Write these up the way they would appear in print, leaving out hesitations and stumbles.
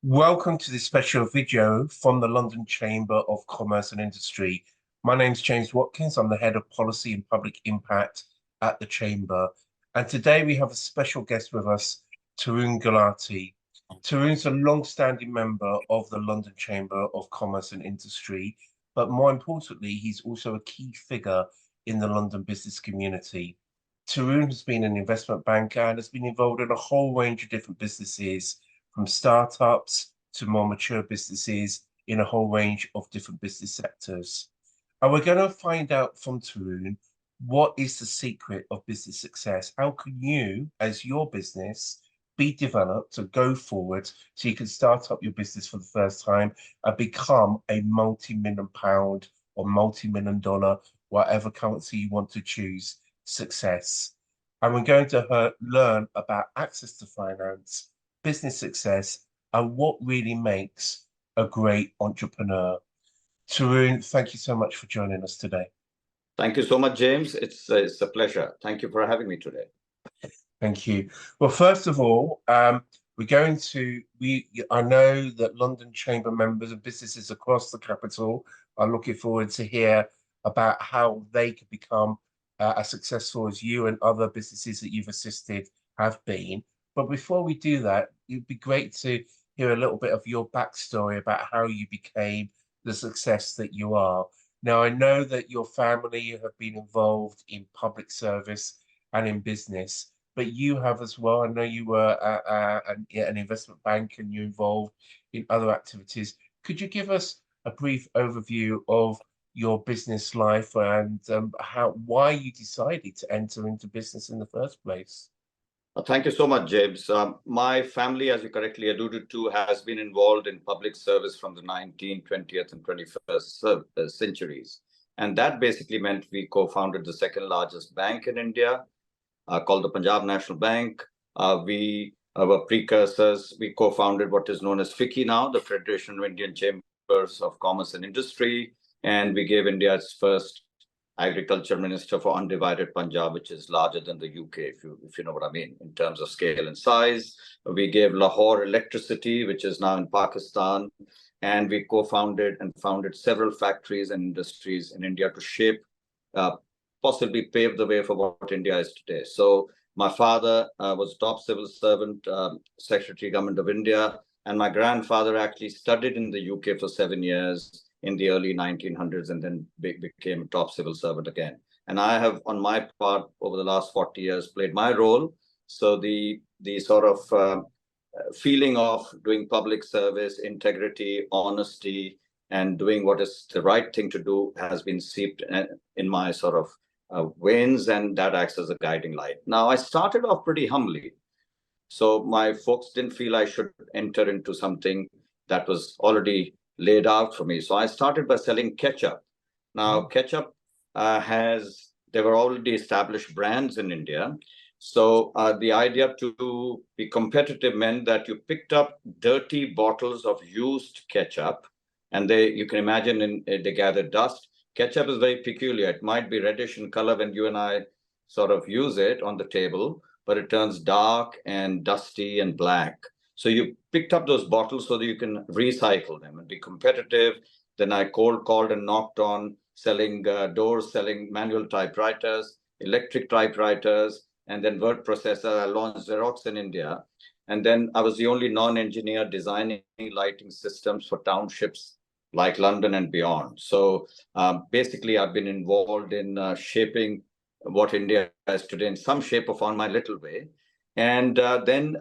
Welcome to this special video from the London Chamber of Commerce and Industry. My name's James Watkins. I'm the Head of Policy and Public Impact at the Chamber. And today we have a special guest with us, Tarun Ghulati. Tarun's a long-standing member of the London Chamber of Commerce and Industry, but more importantly, he's also a key figure in the London business community. Tarun has been an investment banker and has been involved in a whole range of different businesses, from startups to more mature businesses in a whole range of different business sectors. And we're going to find out from Tarun, what is the secret of business success? How can you, as your business, be developed to go forward so you can start up your business for the first time and become a multi-million pound or multi-million dollar, whatever currency you want to choose, success. And we're going to learn about access to finance, business success, and what really makes a great entrepreneur. Tarun, thank you so much for joining us today. Thank you so much, James. It's a pleasure. Thank you for having me today. Thank you. Well, first of all, I know that London Chamber members and businesses across the capital are looking forward to hear about how they can become as successful as you and other businesses that you've assisted have been. But before we do that, it'd be great to hear a little bit of your backstory about how you became the success that you are. Now, I know that your family have been involved in public service and in business, but you have as well. I know you were an investment bank and you're involved in other activities. Could you give us a brief overview of your business life and why you decided to enter into business in the first place? Thank you so much, James. My family, as you correctly alluded to, has been involved in public service from the 19th, 20th, and 21st centuries. And that basically meant we co-founded the second largest bank in India, called the Punjab National Bank. We were precursors. We co-founded what is known as FICCI now, the Federation of Indian Chambers of Commerce and Industry. And we gave India its first agriculture minister for undivided Punjab, which is larger than the UK, if you know what I mean, in terms of scale and size. We gave Lahore electricity, which is now in Pakistan. And we co-founded and founded several factories and industries in India to shape, possibly pave the way for what India is today. So my father was top civil servant, Secretary Government of India. And my grandfather actually studied in the UK for 7 years in the early 1900s, and then became a top civil servant again. And I have, on my part, over the last 40 years, played my role. So the sort of feeling of doing public service, integrity, honesty, and doing what is the right thing to do has been seeped in my sort of veins, and that acts as a guiding light. Now, I started off pretty humbly. So my folks didn't feel I should enter into something that was already laid out for me. So I started by selling ketchup. Now, ketchup there were already established brands in India. So the idea to be competitive meant that you picked up dirty bottles of used ketchup, and you can imagine they gathered dust. Ketchup is very peculiar. It might be reddish in color when you and I sort of use it on the table, but it turns dark and dusty and black. So you picked up those bottles so that you can recycle them and be competitive. Then I cold called and knocked on, selling doors, selling manual typewriters, electric typewriters, and then word processor. I launched Xerox in India. And then I was the only non-engineer designing lighting systems for townships like London and beyond. So basically, I've been involved in shaping what India is today in some shape or form, my little way. And then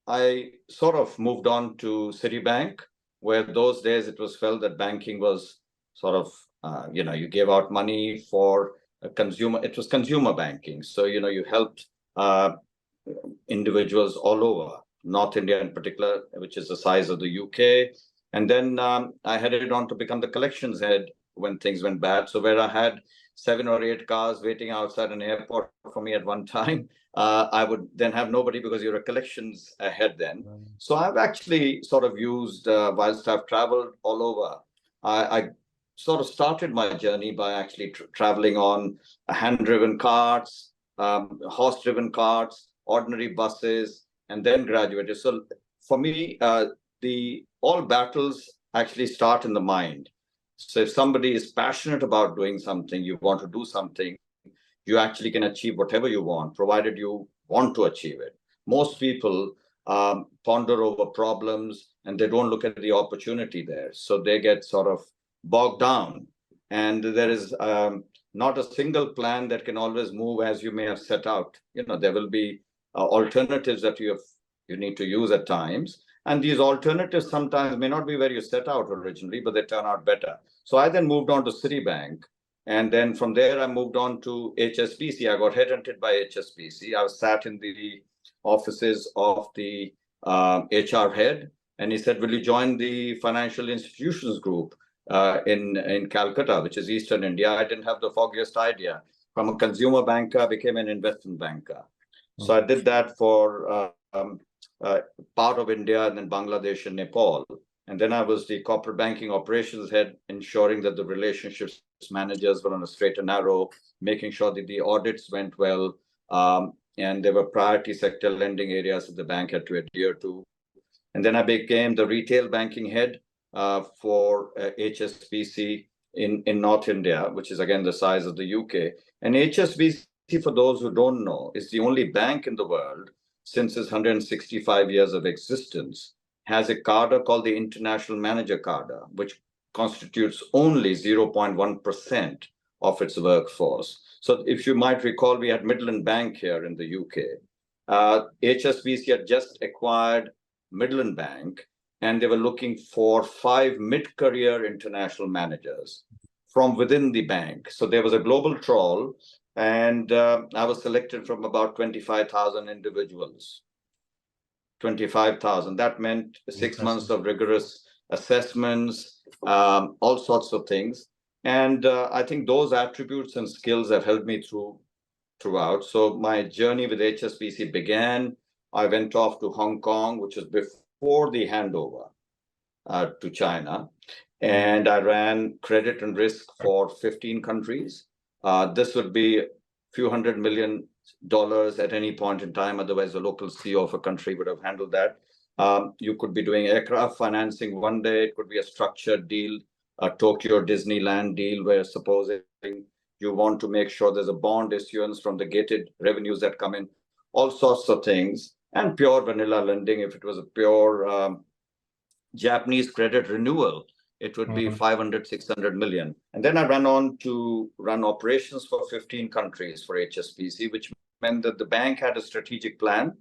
I sort of moved on to Citibank, where those days it was felt that banking was sort of, you gave out money for a consumer. It was consumer banking. So, you helped individuals all over, North India in particular, which is the size of the UK. And then I headed on to become the collections head when things went bad. So where I had 7 or 8 cars waiting outside an airport for me at one time, I would then have nobody because you're a collections head then. So I've actually sort of used, whilst I've traveled all over, I sort of started my journey by actually traveling on hand-driven carts, horse-driven carts, ordinary buses, and then graduated. So for me, all battles actually start in the mind. So if somebody is passionate about doing something, you want to do something, you actually can achieve whatever you want, provided you want to achieve it. Most people ponder over problems and they don't look at the opportunity there. So they get sort of bogged down. And there is not a single plan that can always move as you may have set out. There will be alternatives that you need to use at times. And these alternatives sometimes may not be where you set out originally, but they turn out better. So I then moved on to Citibank. And then from there, I moved on to HSBC. I got headhunted by HSBC. I was sat in the offices of the HR head. And he said, will you join the financial institutions group in Calcutta, which is Eastern India? I didn't have the foggiest idea. From a consumer banker, I became an investment banker. So I did that for part of India and then Bangladesh and Nepal. And then I was the corporate banking operations head, ensuring that the relationships managers were on a straight and narrow, making sure that the audits went well. And there were priority sector lending areas that the bank had to adhere to. And then I became the retail banking head for HSBC in North India, which is again the size of the UK. And HSBC, for those who don't know, is the only bank in the world since its 165 years of existence, has a cadre called the International Manager Cadre, which constitutes only 0.1% of its workforce. So if you might recall, we had Midland Bank here in the UK. HSBC had just acquired Midland Bank, and they were looking for 5 mid-career international managers from within the bank. So there was a global trawl, and I was selected from about 25,000 individuals. 25,000. That meant 6 months of rigorous assessments, all sorts of things. And I think those attributes and skills have helped me throughout. So my journey with HSBC began. I went off to Hong Kong, which was before the handover to China. And I ran credit and risk for 15 countries. This would be a few $100 million at any point in time. Otherwise, the local CEO of a country would have handled that. You could be doing aircraft financing one day. It could be a structured deal, a Tokyo Disneyland deal, where supposing you want to make sure there's a bond issuance from the gated revenues that come in, all sorts of things, and pure vanilla lending. If it was a pure Japanese credit renewal, it would be 500, 600 million. And then I ran on to run operations for 15 countries for HSBC, which meant that the bank had a strategic plan.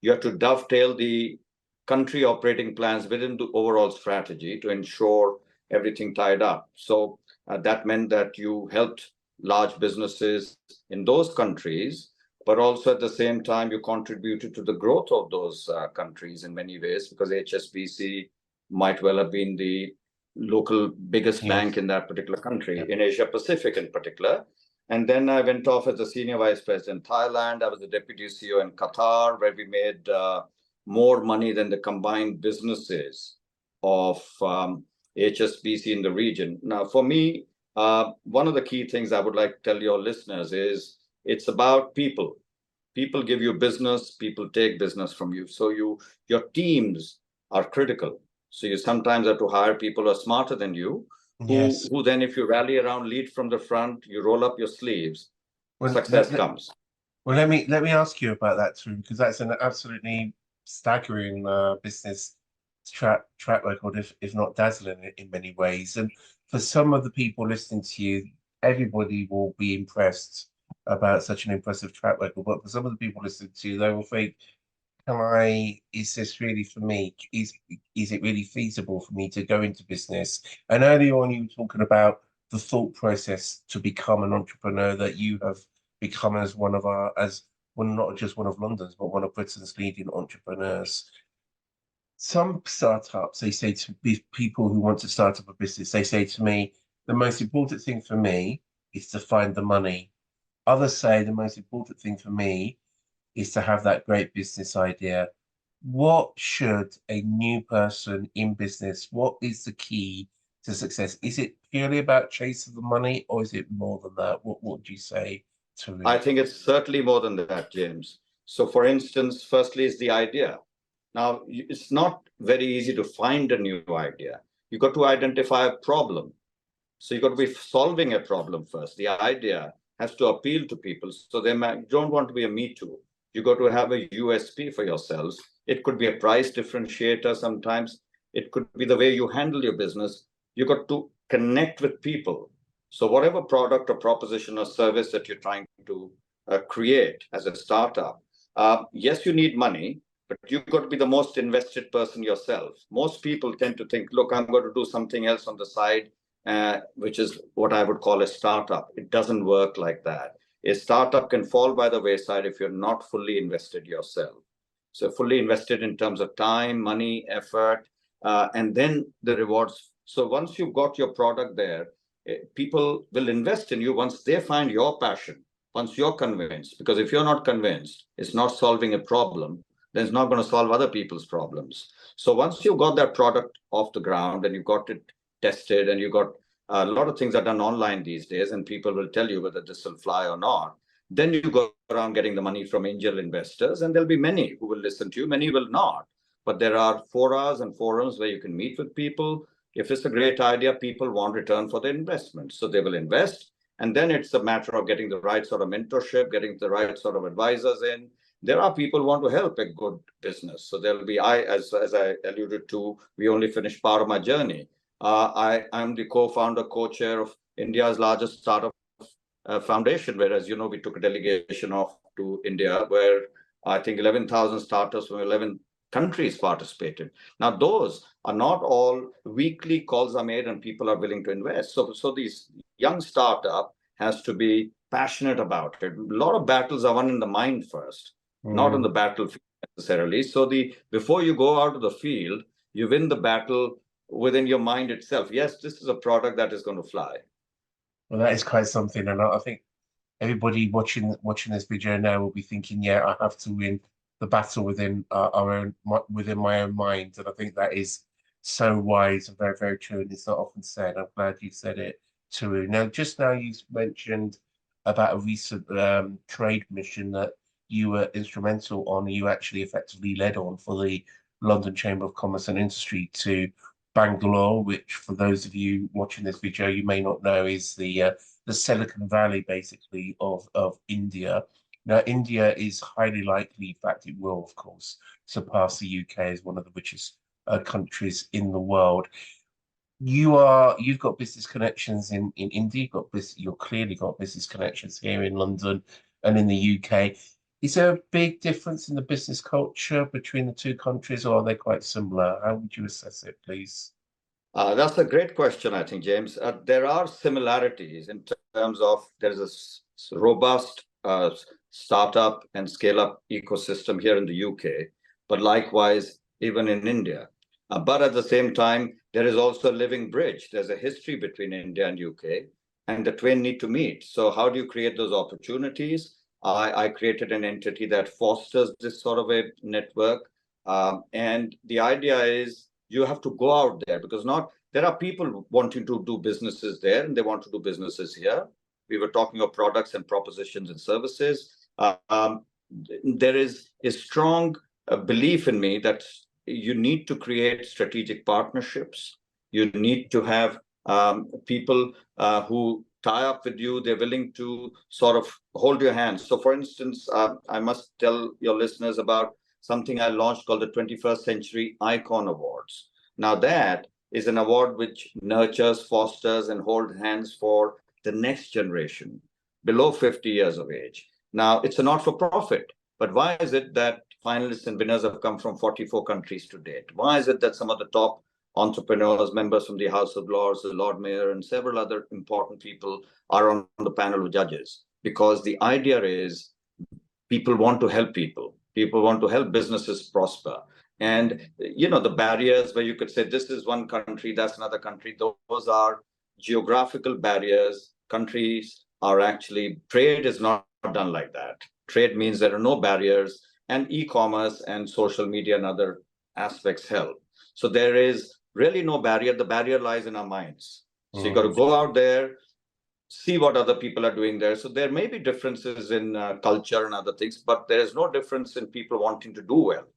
You have to dovetail the country operating plans within the overall strategy to ensure everything tied up. So that meant that you helped large businesses in those countries, but also at the same time, you contributed to the growth of those countries in many ways, because HSBC might well have been the local biggest bank in that particular country, in Asia Pacific in particular. And then I went off as a senior vice president in Thailand. I was the deputy CEO in Qatar, where we made more money than the combined businesses of HSBC in the region. Now, for me, one of the key things I would like to tell your listeners is it's about people. People give you business, people take business from you. So your teams are critical. So you sometimes have to hire people who are smarter than you, who then, if you rally around, lead from the front, you roll up your sleeves, success comes. Well, let me ask you about that too, because that's an absolutely staggering business track record, if not dazzling in many ways. And for some of the people listening to you, everybody will be impressed about such an impressive track record. But for some of the people listening to you, they will think, is this really for me? Is it really feasible for me to go into business? And earlier on, you were talking about the thought process to become an entrepreneur that you have become as not just one of London's, but one of Britain's leading entrepreneurs. Some startups, they say to people who want to start up a business, they say to me, the most important thing for me is to find the money. Others say the most important thing for me is to have that great business idea. What should a new person in business, what is the key to success? Is it purely about chasing the money, or is it more than that? What would you say to me? I think it's certainly more than that, James. So for instance, firstly is the idea. Now, it's not very easy to find a new idea. You got to identify a problem. So you got to be solving a problem first. The idea has to appeal to people. So you don't want to be a me too. You got to have a USP for yourselves. It could be a price differentiator sometimes. It could be the way you handle your business. You got to connect with people. So whatever product or proposition or service that you're trying to create as a startup, yes, you need money, but you've got to be the most invested person yourself. Most people tend to think, look, I'm going to do something else on the side, which is what I would call a startup. It doesn't work like that. A startup can fall by the wayside if you're not fully invested yourself. So fully invested in terms of time, money, effort, and then the rewards. So once you've got your product there, people will invest in you once they find your passion, once you're convinced. Because if you're not convinced, it's not solving a problem, then it's not going to solve other people's problems. So once you've got that product off the ground and you've got it tested and you got a lot of things are done online these days and people will tell you whether this will fly or not, then you go around getting the money from angel investors, and there'll be many who will listen to you, many will not. But there are forums and forums where you can meet with people. If it's a great idea, people want return for their investment, so they will invest. And then it's a matter of getting the right sort of mentorship, getting the right sort of advisors in. There are people who want to help a good business. So there'll be, as I alluded to, we only finished part of my journey. I'm the co-founder, co-chair of India's largest startup foundation, where, as you know, we took a delegation off to India, where I think 11,000 startups from 11 countries participated. Now, those are not all weekly calls are made and people are willing to invest. So these young startup has to be passionate about it. A lot of battles are won in the mind first, not on the battlefield necessarily. So before you go out of the field, you win the battle within your mind itself. Yes, this is a product that is going to fly. Well, that is quite something, and I think everybody watching this video now will be thinking, yeah, I have to win the battle within within my own mind, and I think that is so wise and very, very true, and it's not often said. I'm glad you said it, Tarun. Now, just now you mentioned about a recent trade mission that you were instrumental on, you actually effectively led on for the London Chamber of Commerce and Industry to Bangalore, which for those of you watching this video, you may not know, is the Silicon Valley, basically, of India. Now, India is highly likely, in fact, it will, of course, surpass the UK as one of the richest countries in the world. You've got business connections in India. You've clearly got business connections here in London and in the UK. Is there a big difference in the business culture between the two countries, or are they quite similar? How would you assess it, please? That's a great question, I think, James. There are similarities in terms of there's a robust startup and scale-up ecosystem here in the UK, but likewise even in India. But at the same time, there is also a living bridge. There's a history between India and UK, and the twain need to meet. So how do you create those opportunities? I created an entity that fosters this sort of a network. And the idea is you have to go out there, because there are people wanting to do businesses there and they want to do businesses here. We were talking of products and propositions and services. There is a strong belief in me that you need to create strategic partnerships. You need to have people who tie up with you. They're willing to sort of hold your hands. So for instance, I must tell your listeners about something I launched called the 21st Century Icon Awards. Now that is an award which nurtures, fosters, and holds hands for the next generation below 50 years of age. Now, it's a not-for-profit, but why is it that finalists and winners have come from 44 countries to date? Why is it that some of the top entrepreneurs, members from the House of Lords, the Lord Mayor, and several other important people are on the panel of judges? Because the idea is people want to help people. People want to help businesses prosper. And, you know, the barriers where you could say this is one country, that's another country, those are geographical barriers. Countries are actually, trade is not done like that. Trade means there are no barriers, and e-commerce and social media and other aspects help. So there is really no barrier. The barrier lies in our minds. So you got to go out there, see what other people are doing there. So there may be differences in culture and other things, but there is no difference in people wanting to do well.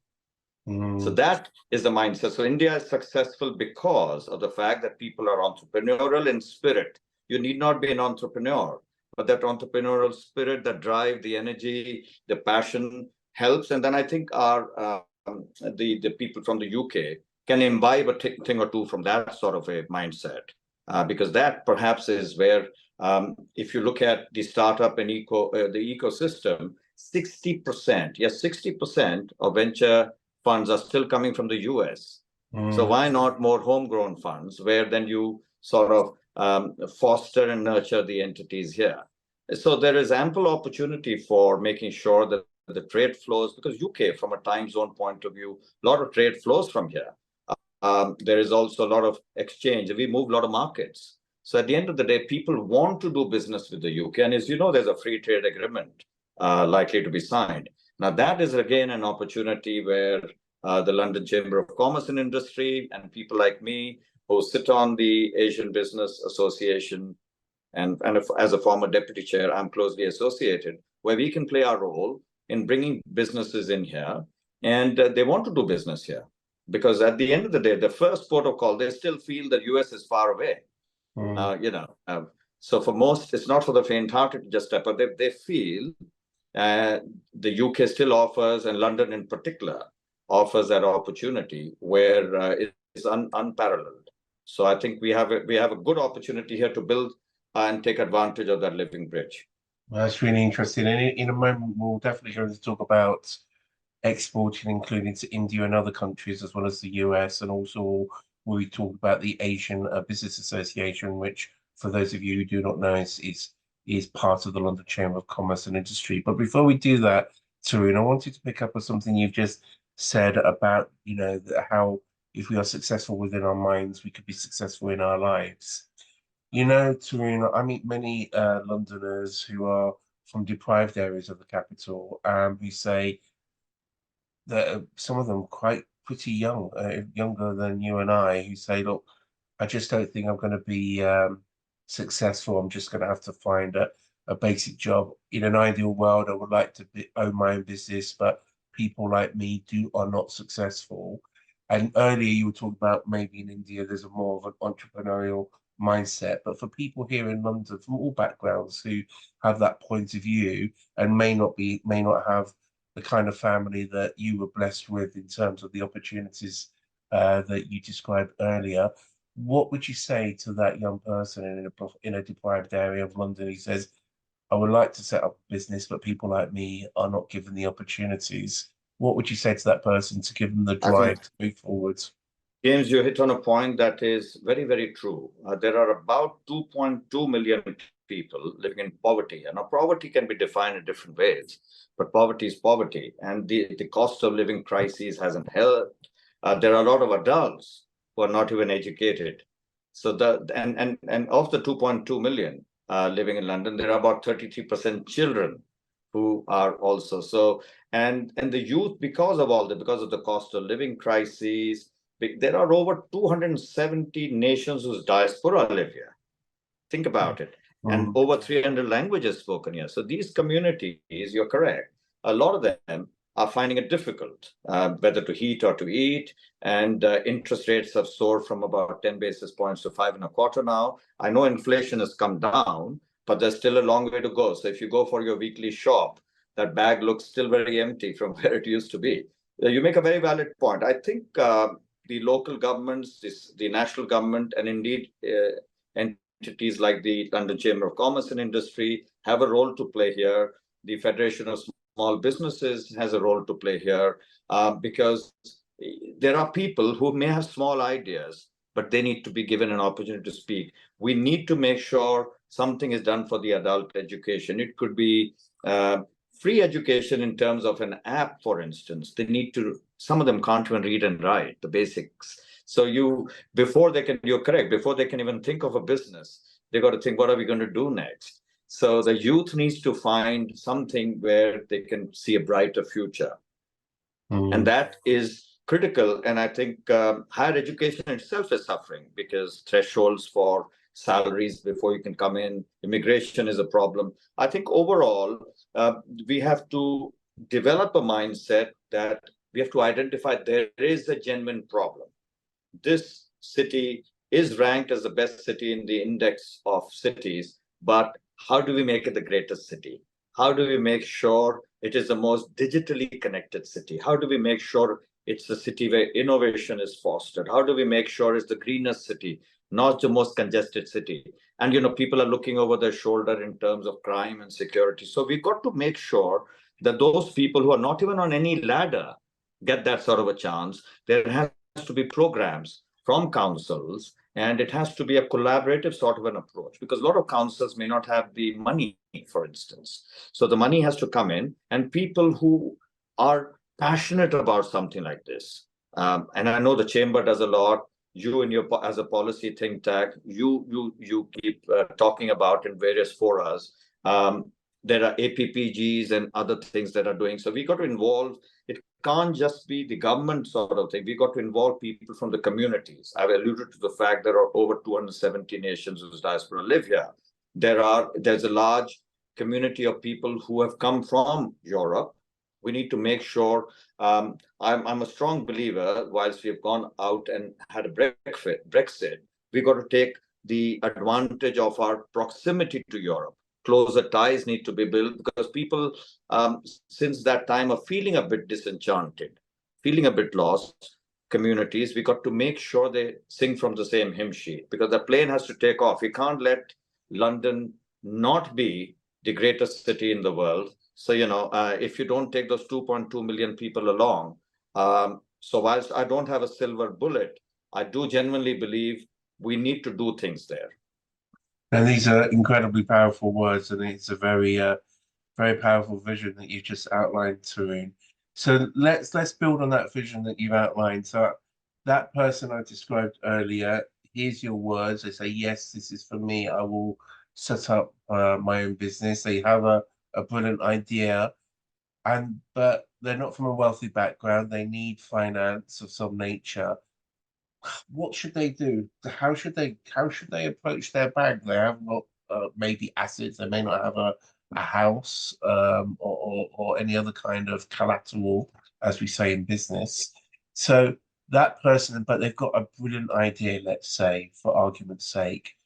So that is the mindset. So India is successful because of the fact that people are entrepreneurial in spirit. You need not be an entrepreneur, but that entrepreneurial spirit, the drive, the energy, the passion helps. And then I think the people from the UK can imbibe a thing or two from that sort of a mindset, because that perhaps is where, if you look at the startup and the ecosystem, 60%, yes, 60% of venture funds are still coming from the US. So why not more homegrown funds where then you sort of foster and nurture the entities here? So there is ample opportunity for making sure that the trade flows, because UK, from a time zone point of view, a lot of trade flows from here. There is also a lot of exchange. We move a lot of markets. So at the end of the day, people want to do business with the UK. And as you know, there's a free trade agreement likely to be signed. Now, that is again an opportunity where the London Chamber of Commerce and Industry and people like me who sit on the Asian Business Association, and as a former deputy chair, I'm closely associated, where we can play our role in bringing businesses in here. And they want to do business here. Because at the end of the day, the first port of call, they still feel that US is far away. So for most, it's not for the faint-hearted to just step up. They feel the UK still offers, and London in particular, offers that opportunity where it's unparalleled. So I think we have a good opportunity here to build and take advantage of that living bridge. Well, that's really interesting. And in a moment, we'll definitely go to talk about exporting, including to India and other countries, as well as the US. And also, we talked about the Asian Business Association, which, for those of you who do not know, is part of the London Chamber of Commerce and Industry. But before we do that, Tarun, I wanted to pick up on something you've just said about, how if we are successful within our minds, we could be successful in our lives. Tarun, I meet many Londoners who are from deprived areas of the capital, who say that some of them quite pretty young, younger than you and I, who say, look, I just don't think I'm going to be successful. I'm just going to have to find a basic job. In an ideal world, I would like to own my own business, but people like me are not successful. And earlier you were talking about maybe in India, there's a more of an entrepreneurial mindset. But for people here in London from all backgrounds who have that point of view and may not have the kind of family that you were blessed with in terms of the opportunities that you described earlier, what would you say to that young person in a deprived area of London who says, I would like to set up a business, but people like me are not given the opportunities? What would you say to that person to give them the drive to move forward? James, you hit on a point that is very, very true. There are about 2.2 million people living in poverty. And now poverty can be defined in different ways, but poverty is poverty. And the cost of living crisis hasn't helped. There are a lot of adults who are not even educated. So and of the 2.2 million living in London, there are about 33% children who are also. So, and the youth, because of the cost of living crisis, there are over 270 nations whose diaspora live here. Think about it. And over 300 languages spoken here. So these communities, you're correct, a lot of them are finding it difficult, whether to heat or to eat. And interest rates have soared from about 10 basis points to 5.25 now. I know inflation has come down, but there's still a long way to go. So if you go for your weekly shop, that bag looks still very empty from where it used to be. You make a very valid point. I think the local governments, the national government, and indeed entities like the London Chamber of Commerce and Industry have a role to play here. The Federation of Small Businesses has a role to play here, because there are people who may have small ideas, but they need to be given an opportunity to speak. We need to make sure something is done for the adult education. It could be free education in terms of an app, for instance. Some of them can't even read and write, the basics. So you're correct, before they can even think of a business, they got to think, what are we going to do next? So the youth needs to find something where they can see a brighter future. And that is critical. And I think higher education itself is suffering because thresholds for salaries before you can come in, immigration is a problem. I think overall, we have to develop a mindset that we have to identify there is a genuine problem. This city is ranked as the best city in the index of cities, but how do we make it the greatest city? How do we make sure it is the most digitally connected city? How do we make sure it's the city where innovation is fostered? How do we make sure it's the greenest city, not the most congested city? And people are looking over their shoulder in terms of crime and security. So we've got to make sure that those people who are not even on any ladder get that sort of a chance. There has to be programs from councils, and it has to be a collaborative sort of an approach, because a lot of councils may not have the money, for instance. So the money has to come in, and people who are passionate about something like this. And I know the chamber does a lot. You and your as a policy think tank, you keep talking about in various forums. There are APPGs and other things that are doing. So we got to involve. It can't just be the government sort of thing. We got to involve people from the communities. I've alluded to the fact there are over 270 nations whose diaspora live here. There's a large community of people who have come from Europe. We need to make sure. I'm a strong believer. Whilst we've gone out and had a Brexit, we got to take the advantage of our proximity to Europe. Closer ties need to be built, because people since that time are feeling a bit disenchanted, feeling a bit lost. Communities, we got to make sure they sing from the same hymn sheet, because the plane has to take off. We can't let London not be the greatest city in the world. So, if you don't take those 2.2 million people along, so whilst I don't have a silver bullet, I do genuinely believe we need to do things there. And these are incredibly powerful words, and it's a very, very powerful vision that you just outlined, Tarun. So let's build on that vision that you've outlined. So that person I described earlier, here's your words. They say, yes, this is for me. I will set up my own business. They have a brilliant idea, but they're not from a wealthy background. They need finance of some nature. What should they do? How should they approach their bag? They have not maybe assets. They may not have a house or any other kind of collateral, as we say in business. So that person, but they've got a brilliant idea, let's say, for argument's sake.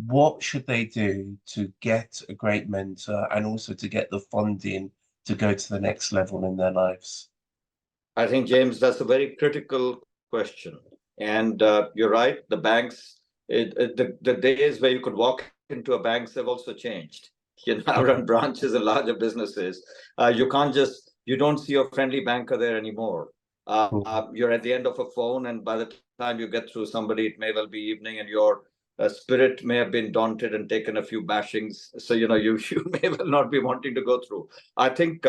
What should they do to get a great mentor and also to get the funding to go to the next level in their lives? I think, James, that's a very critical question. And you're right, the banks, the days where you could walk into a bank have also changed. I run branches in larger businesses. You don't see your friendly banker there anymore. You're at the end of a phone, and by the time you get through somebody, it may well be evening, and your spirit may have been daunted and taken a few bashings. So, you may well not be wanting to go through. I think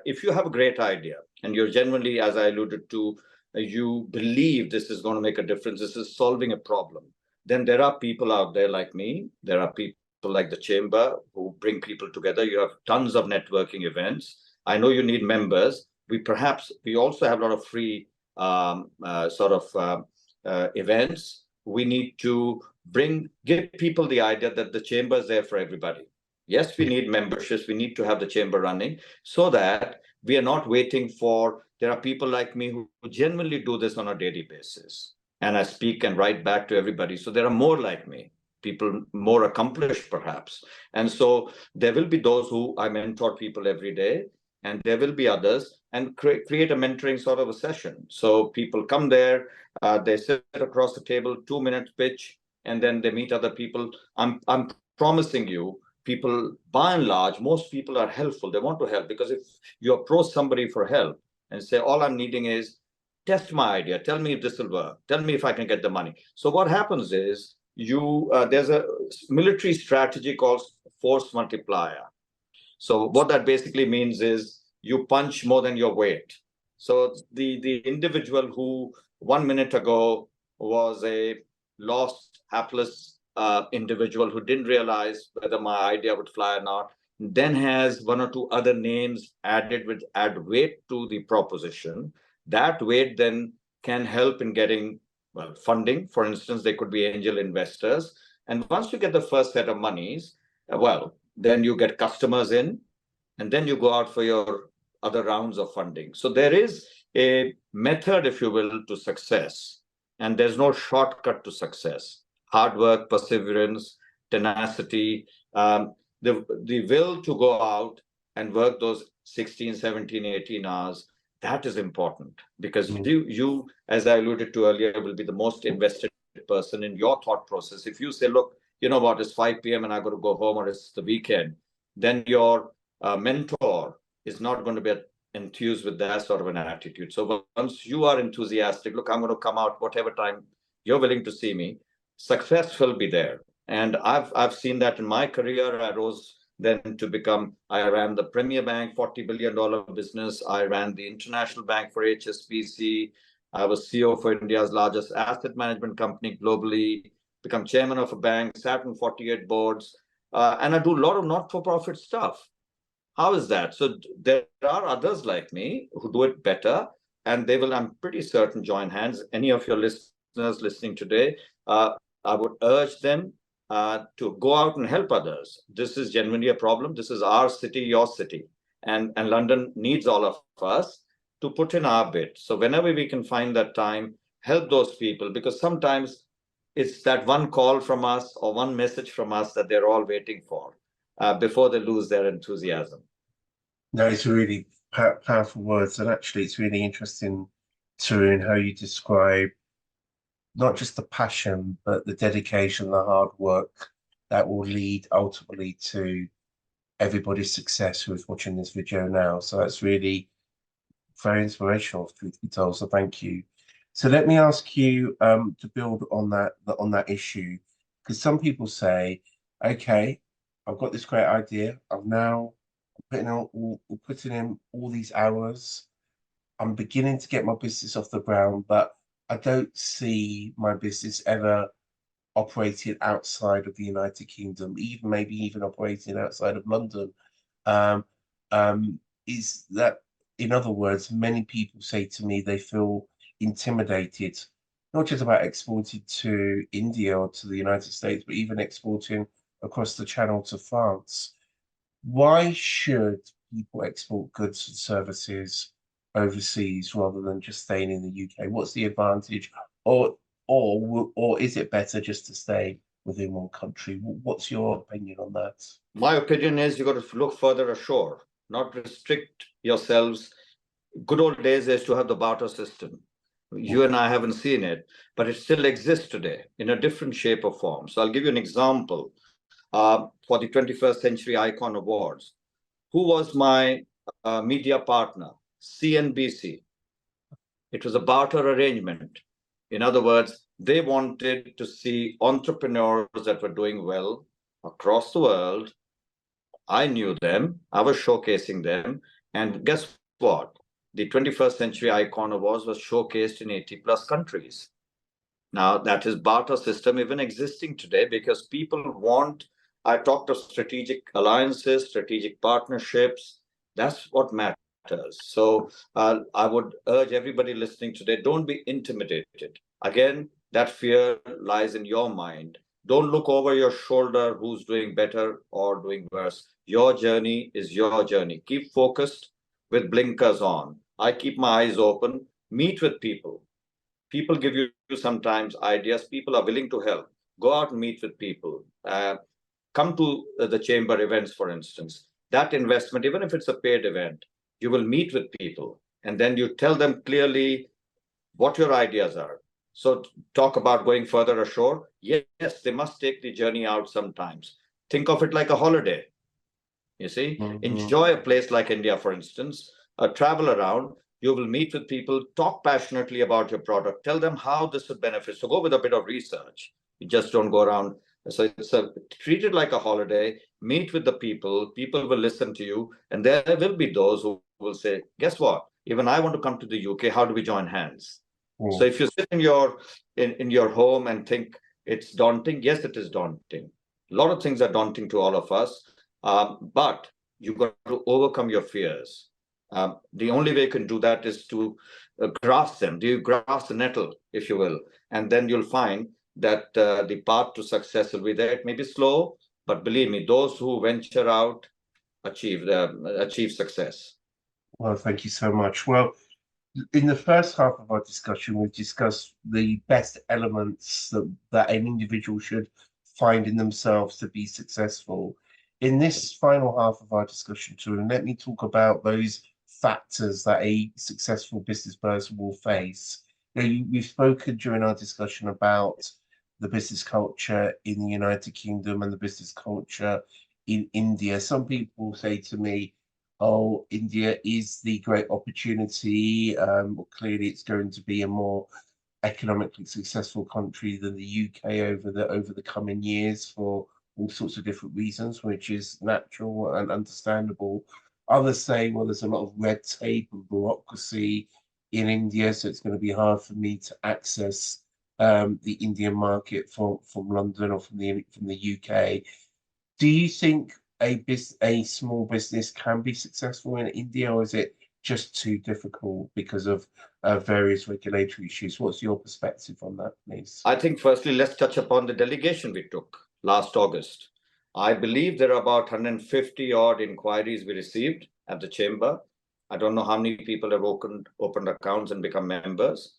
if you have a great idea, and you're genuinely, as I alluded to, you believe this is going to make a difference, this is solving a problem, then there are people out there like me, there are people like the chamber who bring people together. You have tons of networking events. I know you need members. We also have a lot of free events. We need to give people the idea that the chamber is there for everybody. Yes, we need memberships. We need to have the chamber running so that we are not waiting for. There are people like me who genuinely do this on a daily basis. And I speak and write back to everybody. So there are more like me, people more accomplished perhaps. And so there will be those who I mentor people every day, and there will be others, and create a mentoring sort of a session. So people come there, they sit across the table, 2-minute pitch, and then they meet other people. I'm promising you, people, by and large, most people are helpful. They want to help, because if you approach somebody for help and say, all I'm needing is test my idea, tell me if this will work, tell me if I can get the money. So what happens is there's a military strategy called force multiplier. So what that basically means is you punch more than your weight. So the individual who 1 minute ago was a lost, hapless individual who didn't realize whether my idea would fly or not, then has 1 or 2 other names add weight to the proposition. That weight then can help in getting funding. For instance, they could be angel investors. And once you get the first set of monies, then you get customers in, and then you go out for your other rounds of funding. So there is a method, if you will, to success, and there's no shortcut to success. Hard work, perseverance, tenacity, the will to go out and work those 16, 17, 18 hours, that is important, because you, as I alluded to earlier, will be the most invested person in your thought process. If you say, look, you know what, it's 5 p.m. and I got to go home, or it's the weekend, then your mentor is not going to be enthused with that sort of an attitude. So once you are enthusiastic, look, I'm going to come out whatever time you're willing to see me, success will be there. And I've seen that in my career. I rose then to become, I ran the Premier Bank, $40 billion business. I ran the International Bank for HSBC. I was CEO for India's largest asset management company globally, become chairman of a bank, sat on 48 boards, and I do a lot of not-for-profit stuff. How is that? So there are others like me who do it better, and they will, I'm pretty certain, join hands. Any of your listeners listening today, I would urge them to go out and help others. This is genuinely a problem. This is our city, your city, and London needs all of us to put in our bit. So whenever we can find that time, help those people, because sometimes it's that one call from us or one message from us that they're all waiting for before they lose their enthusiasm. No, it's really powerful words, and actually it's really interesting, Tarun, how you describe not just the passion, but the dedication, the hard work that will lead ultimately to everybody's success who is watching this video now. So that's really very inspirational, truth be told. So thank you. So let me ask you to build on that issue, because some people say, okay, I've got this great idea. I've now putting in all these hours. I'm beginning to get my business off the ground, but I don't see my business ever operating outside of the United Kingdom, maybe even operating outside of London. Is that, in other words, many people say to me they feel intimidated, not just about exporting to India or to the United States, but even exporting across the channel to France. Why should people export goods and services overseas rather than just staying in the UK? What's the advantage, or is it better just to stay within one country? What's your opinion on that? My opinion is you got to look further ashore, not restrict yourselves. Good old days is to have the barter system. You and I haven't seen it, but it still exists today in a different shape or form. So I'll give you an example. For the 21st Century Icon Awards, who was my media partner? CNBC. It was a barter arrangement. In other words, they wanted to see entrepreneurs that were doing well across the world. I knew them. I was showcasing them. And guess what? The 21st Century Icon Awards was showcased in 80 plus countries. Now, that is barter system even existing today, because people want, I talked of strategic alliances, strategic partnerships. That's what matters. So I would urge everybody listening today, don't be intimidated. Again, that fear lies in your mind. Don't look over your shoulder who's doing better or doing worse. Your journey is your journey. Keep focused with blinkers on. I keep my eyes open, meet with people. People give you sometimes ideas. People are willing to help. Go out and meet with people. Come to the chamber events, for instance. That investment, even if it's a paid event, you will meet with people, and then you tell them clearly what your ideas are. So talk about going further ashore. Yes, they must take the journey out sometimes. Think of it like a holiday. You see, enjoy a place like India, for instance, travel around. You will meet with people, talk passionately about your product, tell them how this would benefit. So go with a bit of research. You just don't go around. So it's treat it like a holiday, meet with the people, people will listen to you. And there will be those who will say, guess what? Even I want to come to the UK. How do we join hands? So if you sit in your home and think it's daunting, yes, it is daunting. A lot of things are daunting to all of us, but you've got to overcome your fears. The only way you can do that is to grasp them. Do you grasp the nettle, if you will? And then you'll find that the path to success will be there. It may be slow, but believe me, those who venture out achieve success. Well, thank you so much. Well, in the first half of our discussion, we've discussed the best elements that an individual should find in themselves to be successful. In this final half of our discussion, Tarun, let me talk about those factors that a successful business person will face. We've spoken during our discussion about the business culture in the United Kingdom and the business culture in India. Some people say to me, oh, India is the great opportunity. Well, clearly, it's going to be a more economically successful country than the UK over the coming years for all sorts of different reasons, which is natural and understandable. Others say, well, there's a lot of red tape and bureaucracy in India, so it's going to be hard for me to access the Indian market from London or from the UK. Do you think a small business can be successful in India, or is it just too difficult because of various regulatory issues? What's your perspective on that, please? I think firstly, let's touch upon the delegation we took last August. I believe there are about 150 odd inquiries we received at the chamber. I don't know how many people have opened accounts and become members.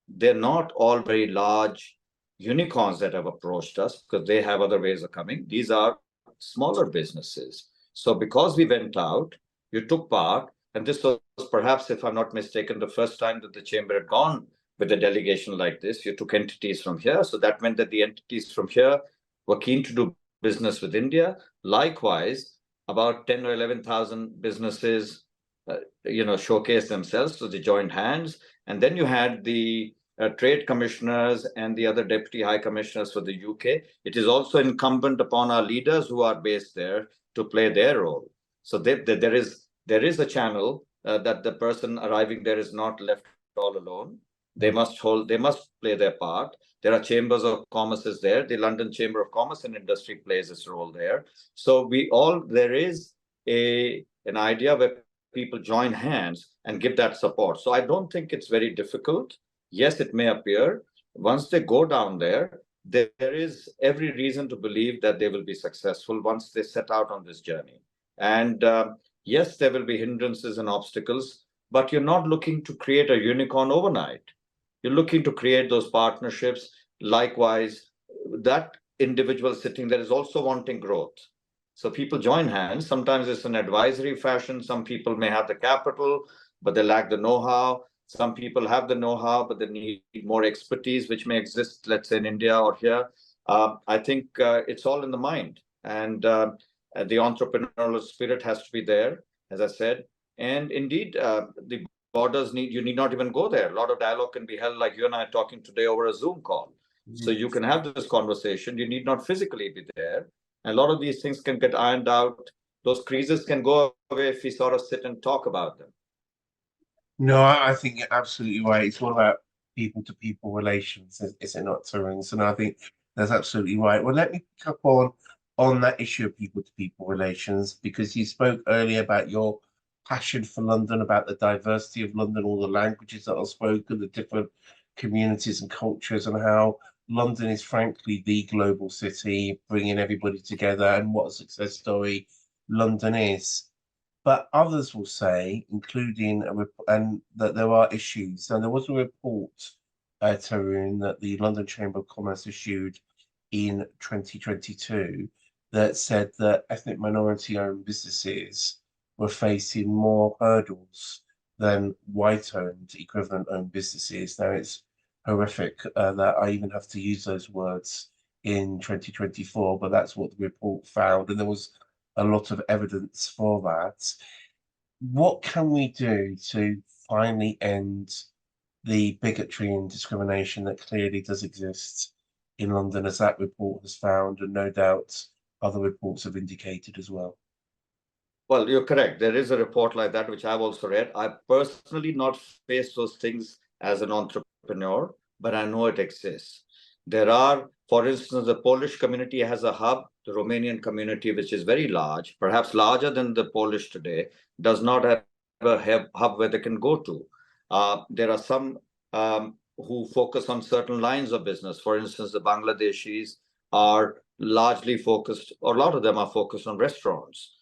They're not all very large unicorns that have approached us because they have other ways of coming. These are smaller businesses. So because we went out, you took part, and this was perhaps, if I'm not mistaken, the first time that the chamber had gone with a delegation like this. You took entities from here. So that meant that the entities from here were keen to do business with India. Likewise, about 10 or 11,000 businesses, showcase themselves. So they joined hands. And then you had the trade commissioners and the other deputy high commissioners for the UK. It is also incumbent upon our leaders who are based there to play their role. So there is a channel that the person arriving there is not left all alone. They must play their part. There are chambers of commerce there. The London Chamber of Commerce and Industry plays its role there. So there is an idea where people join hands and give that support. So I don't think it's very difficult. Yes, it may appear. Once they go down there, there is every reason to believe that they will be successful once they set out on this journey. And yes, there will be hindrances and obstacles, but you're not looking to create a unicorn overnight. You're looking to create those partnerships. Likewise, that individual sitting there is also wanting growth. So people join hands. Sometimes it's an advisory fashion. Some people may have the capital, but they lack the know-how. Some people have the know-how, but they need more expertise, which may exist, let's say, in India or here. I think it's all in the mind. And the entrepreneurial spirit has to be there, as I said. And indeed, the borders you need not even go there. A lot of dialogue can be held like you and I are talking today over a Zoom call. So you can have this conversation. You need not physically be there. And a lot of these things can get ironed out. Those creases can go away if we sort of sit and talk about them. No, I think you're absolutely right. It's all about people-to-people relations, is it not, Tarun? So no, I think that's absolutely right. Well, let me pick up on that issue of people-to-people relations, because you spoke earlier about your passion for London, about the diversity of London, all the languages that are spoken, the different communities and cultures, and how London is frankly the global city, bringing everybody together, and what a success story London is. But others will say, including and that there are issues. So there was a report, Tarun, that the London Chamber of Commerce issued in 2022 that said that ethnic minority-owned businesses were facing more hurdles than white-owned, equivalent-owned businesses. Now, it's horrific that I even have to use those words in 2024, but that's what the report found. And there was a lot of evidence for that. What can we do to finally end the bigotry and discrimination that clearly does exist in London, as that report has found, and no doubt other reports have indicated as well? Well, you're correct. There is a report like that, which I've also read. I've personally not faced those things as an entrepreneur, but I know it exists. There are, for instance, the Polish community has a hub. The Romanian community, which is very large, perhaps larger than the Polish today, does not have a hub where they can go to. There are some who focus on certain lines of business. For instance, the Bangladeshis are largely focused, or a lot of them are focused on restaurants.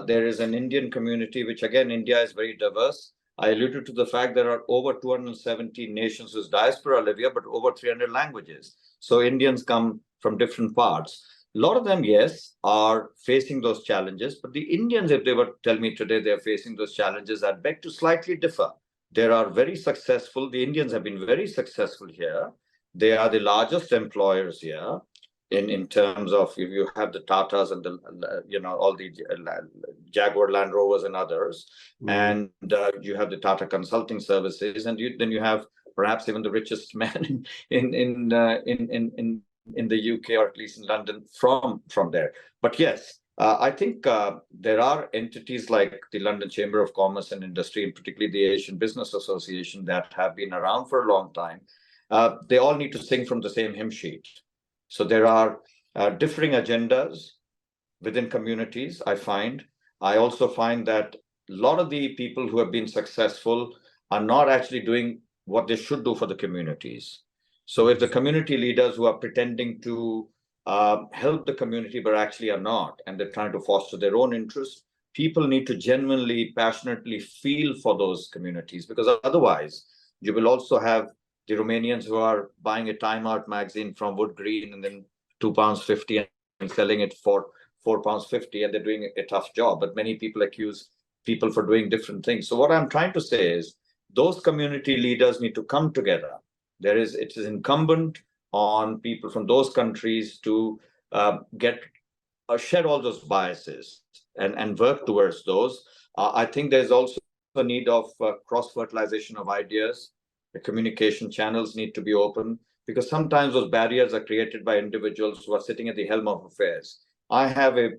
There is an Indian community, which again, India is very diverse. I alluded to the fact there are over 270 nations whose diaspora live here, but over 300 languages. So Indians come from different parts. A lot of them, yes, are facing those challenges. But the Indians, if they were to tell me today they're facing those challenges, I'd beg to slightly differ. There are very successful, the Indians have been very successful here. They are the largest employers here in terms of, if you have the Tatas and the, all the Jaguar Land Rovers and others, and you have the Tata Consulting Services, and then you have perhaps even the richest man in the UK, or at least in London, from there. But yes, I think there are entities like the London Chamber of Commerce and Industry, and particularly the Asian Business Association, that have been around for a long time. They all need to sing from the same hymn sheet. So there are differing agendas within communities, I find. I also find that a lot of the people who have been successful are not actually doing what they should do for the communities. So if the community leaders who are pretending to help the community but actually are not, and they're trying to foster their own interests, people need to genuinely, passionately feel for those communities, because otherwise you will also have the Romanians who are buying a Time Out magazine from Wood Green and then £2.50 and selling it for £4.50, and they're doing a tough job. But many people accuse people for doing different things. So what I'm trying to say is those community leaders need to come together. It is incumbent on people from those countries to shed all those biases and work towards those. I think there's also a need of cross-fertilization of ideas. The communication channels need to be open, because sometimes those barriers are created by individuals who are sitting at the helm of affairs. I have a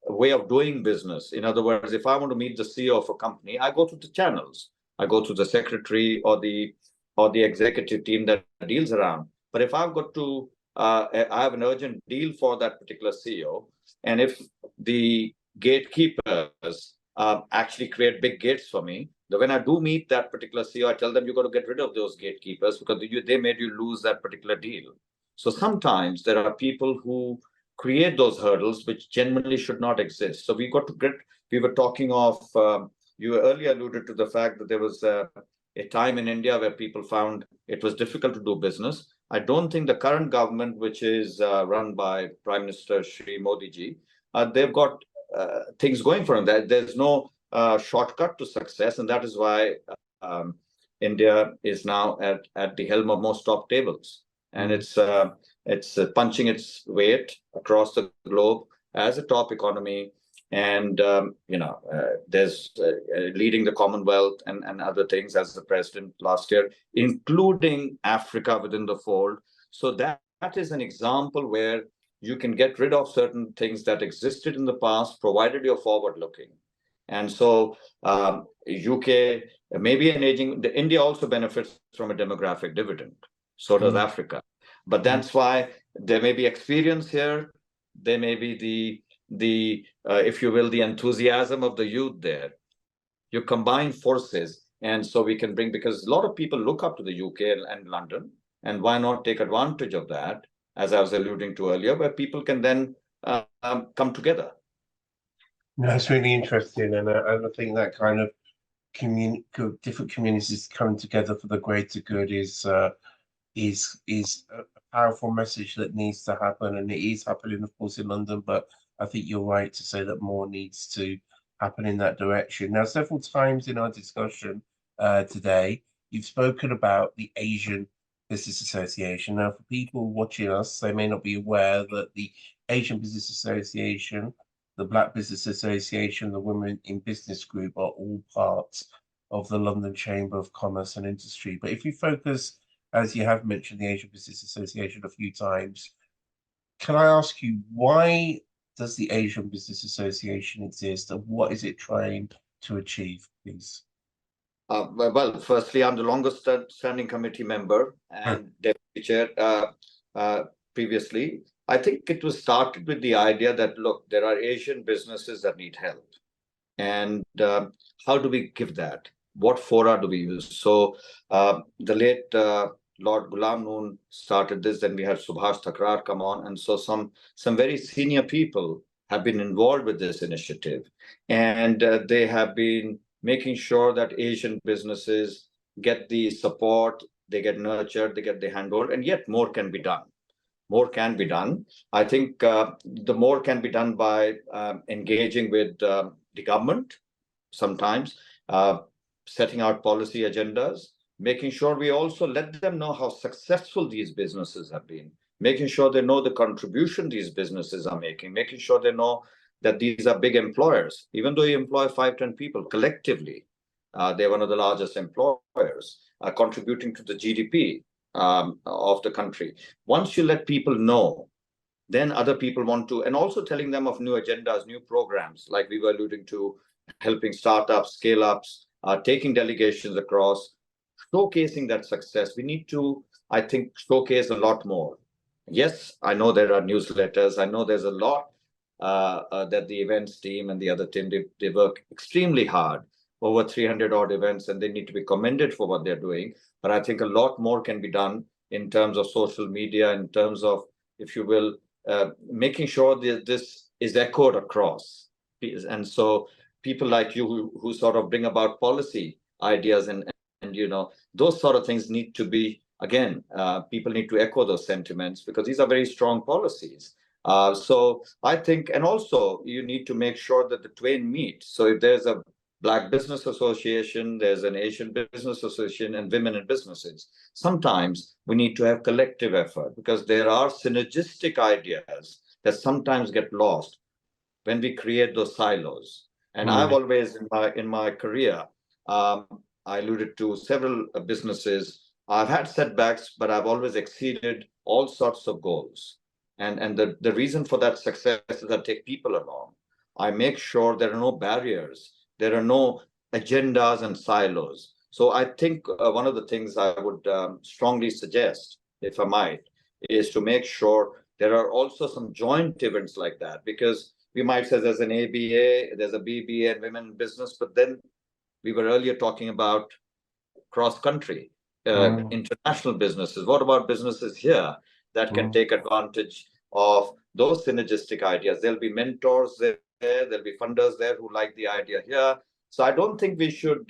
way of doing business. In other words, if I want to meet the CEO of a company, I go through the channels. I go through the secretary or the executive team that deals around. But if I've got to, I have an urgent deal for that particular CEO, and if the gatekeepers actually create big gates for me, when I do meet that particular CEO, I tell them, you've got to get rid of those gatekeepers because they made you lose that particular deal. So sometimes there are people who create those hurdles which genuinely should not exist. So we were talking of, you earlier alluded to the fact that there was a time in India where people found it was difficult to do business. I don't think the current government, which is run by Prime Minister Shri Modi ji, they've got things going for them. There's no shortcut to success, and that is why India is now at the helm of most top tables, and it's punching its weight across the globe as a top economy, and there's leading the Commonwealth and other things as the president last year, including Africa within the fold. So that is an example where you can get rid of certain things that existed in the past, provided you're forward-looking. And so UK, maybe an aging, India also benefits from a demographic dividend. So does Africa. But that's why there may be experience here. There may be the if you will, the enthusiasm of the youth there. You combine forces. And so we can bring, because a lot of people look up to the UK and London. And why not take advantage of that, as I was alluding to earlier, where people can then come together. That's really interesting, and I think that kind of different communities coming together for the greater good is a powerful message that needs to happen, and it is happening, of course, in London. But I think you're right to say that more needs to happen in that direction. Now, several times in our discussion today, you've spoken about the Asian Business Association. Now, for people watching us, they may not be aware that the Asian Business Association, the Black Business Association, the Women in Business Group are all parts of the London Chamber of Commerce and Industry. But if you focus, as you have mentioned, the Asian Business Association a few times, can I ask you, why does the Asian Business Association exist, and what is it trying to achieve, please? Well, firstly, I'm the longest standing committee member and deputy chair previously. I think it was started with the idea that, look, there are Asian businesses that need help. And how do we give that? What fora do we use? So the late Lord Ghulam Noon started this, then we had Subhash Thakrar come on. And so some very senior people have been involved with this initiative. And they have been making sure that Asian businesses get the support, they get nurtured, they get the handhold, and yet more can be done. More can be done. I think the more can be done by engaging with the government sometimes, setting out policy agendas, making sure we also let them know how successful these businesses have been, making sure they know the contribution these businesses are making, making sure they know that these are big employers. Even though you employ 5-10 people collectively, they're one of the largest employers, contributing to the GDP of the country. Once you let people know, then other people want to, and also telling them of new agendas, new programs, like we were alluding to, helping startups, scale ups, taking delegations across, showcasing that success. We need to, I think, showcase a lot more. Yes, I know there are newsletters. I know there's a lot that the events team and the other team, they work extremely hard, over 300 odd events, and they need to be commended for what they're doing. But I think a lot more can be done in terms of social media, in terms of, if you will, making sure that this is echoed across. And so people like you who sort of bring about policy ideas and those sort of things need to be, again, people need to echo those sentiments, because these are very strong policies. So I think, and also you need to make sure that the twain meet. So if there's a Black Business Association, there's an Asian Business Association, and women in businesses, sometimes we need to have collective effort, because there are synergistic ideas that sometimes get lost when we create those silos. And I've always, in my career, I alluded to several businesses. I've had setbacks, but I've always exceeded all sorts of goals. And the reason for that success is I take people along. I make sure there are no barriers. There are no agendas and silos. So I think one of the things I would strongly suggest, if I might, is to make sure there are also some joint events like that, because we might say there's an ABA, there's a BBA and women in business, but then we were earlier talking about cross-country, international businesses. What about businesses here that can take advantage of those synergistic ideas? There'll be mentors there, there'll be funders there who like the idea here. So I don't think we should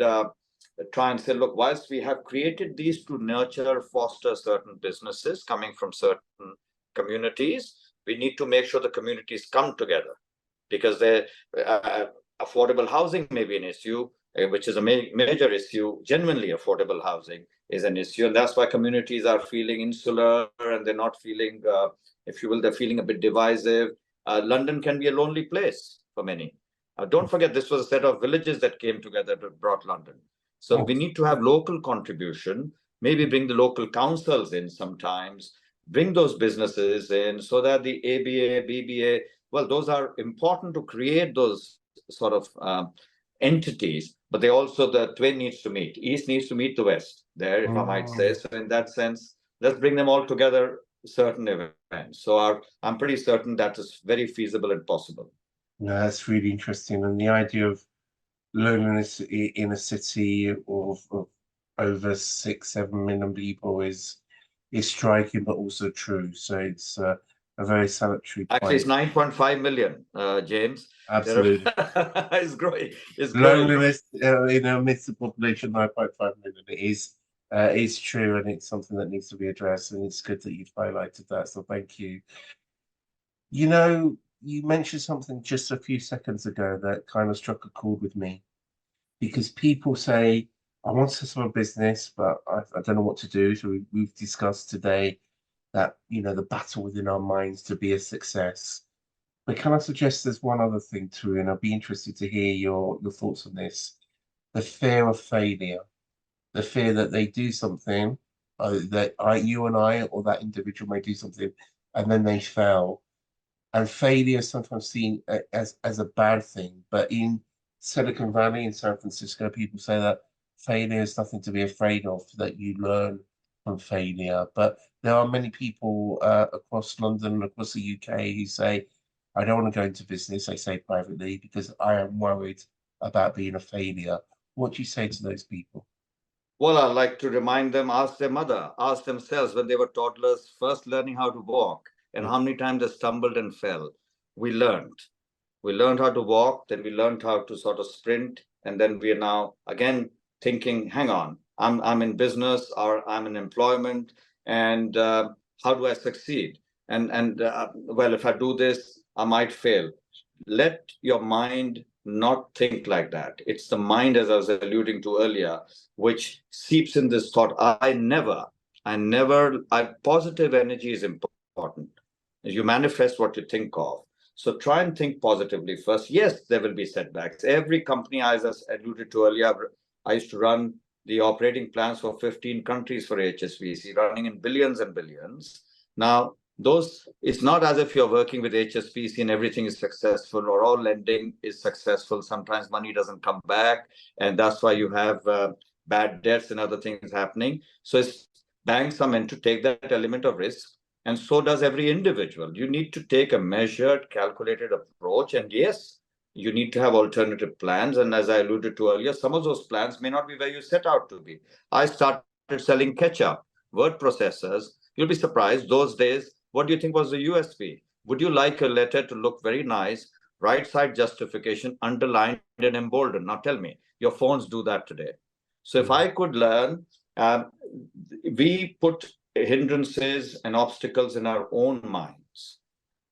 try and say, look, whilst we have created these to nurture, foster certain businesses coming from certain communities, we need to make sure the communities come together, because affordable housing may be an issue, which is a major issue. Genuinely affordable housing is an issue. And that's why communities are feeling insular, and they're not feeling, if you will, they're feeling a bit divisive. London can be a lonely place for many. Don't forget, this was a set of villages that came together that brought London. So we need to have local contribution, maybe bring the local councils in sometimes, bring those businesses in, so that the ABA, BBA, well, those are important to create those sort of entities, but they also, the twain needs to meet. East needs to meet the West there, if I might say. So in that sense, let's bring them all together, certain events. So I'm pretty certain that is very feasible and possible. Yeah, that's really interesting. And the idea of loneliness in a city of over 6-7 million people is striking, but also true. So it's a very salutary point. Actually, it's 9.5 million, James. Absolutely. It's growing. It's growing. Loneliness in a midst of population 9.5 million. It is true, and it's something that needs to be addressed. And it's good that you've highlighted that. So thank you. You know, you mentioned something just a few seconds ago that kind of struck a chord with me, because people say, I want to start a business, but I don't know what to do. So we've discussed today that, the battle within our minds to be a success. But can I suggest there's one other thing too, and I'd be interested to hear your thoughts on this. The fear of failure, the fear that they do something, that you and I, or that individual may do something, and then they fail. And failure is sometimes seen as a bad thing. But in Silicon Valley, in San Francisco, people say that failure is nothing to be afraid of, that you learn from failure. But there are many people across London, across the UK, who say, I don't want to go into business, I say privately, because I am worried about being a failure. What do you say to those people? Well, I like to remind them, ask their mother, ask themselves when they were toddlers, first learning how to walk, and how many times they stumbled and fell. We learned. We learned how to walk, then we learned how to sort of sprint, and then we are now again thinking, hang on, I'm in business or I'm in employment, and how do I succeed? And well, if I do this, I might fail. Let your mind not think like that. It's the mind, as I was alluding to earlier, which seeps in this thought. Positive energy is important. You manifest what you think of. So try and think positively first. Yes, there will be setbacks. Every company, as I alluded to earlier, I used to run the operating plans for 15 countries for HSBC, running in billions and billions. Now, it's not as if you're working with HSBC and everything is successful, or all lending is successful. Sometimes money doesn't come back, and that's why you have bad debts and other things happening. So banks are meant to take that element of risk, and so does every individual. You need to take a measured, calculated approach, and yes, you need to have alternative plans. And as I alluded to earlier, some of those plans may not be where you set out to be. I started selling ketchup, word processors. You'll be surprised, those days, what do you think was the USP? Would you like a letter to look very nice, right side justification, underlined and emboldened? Now tell me, your phones do that today. So if I could learn, we put hindrances and obstacles in our own minds.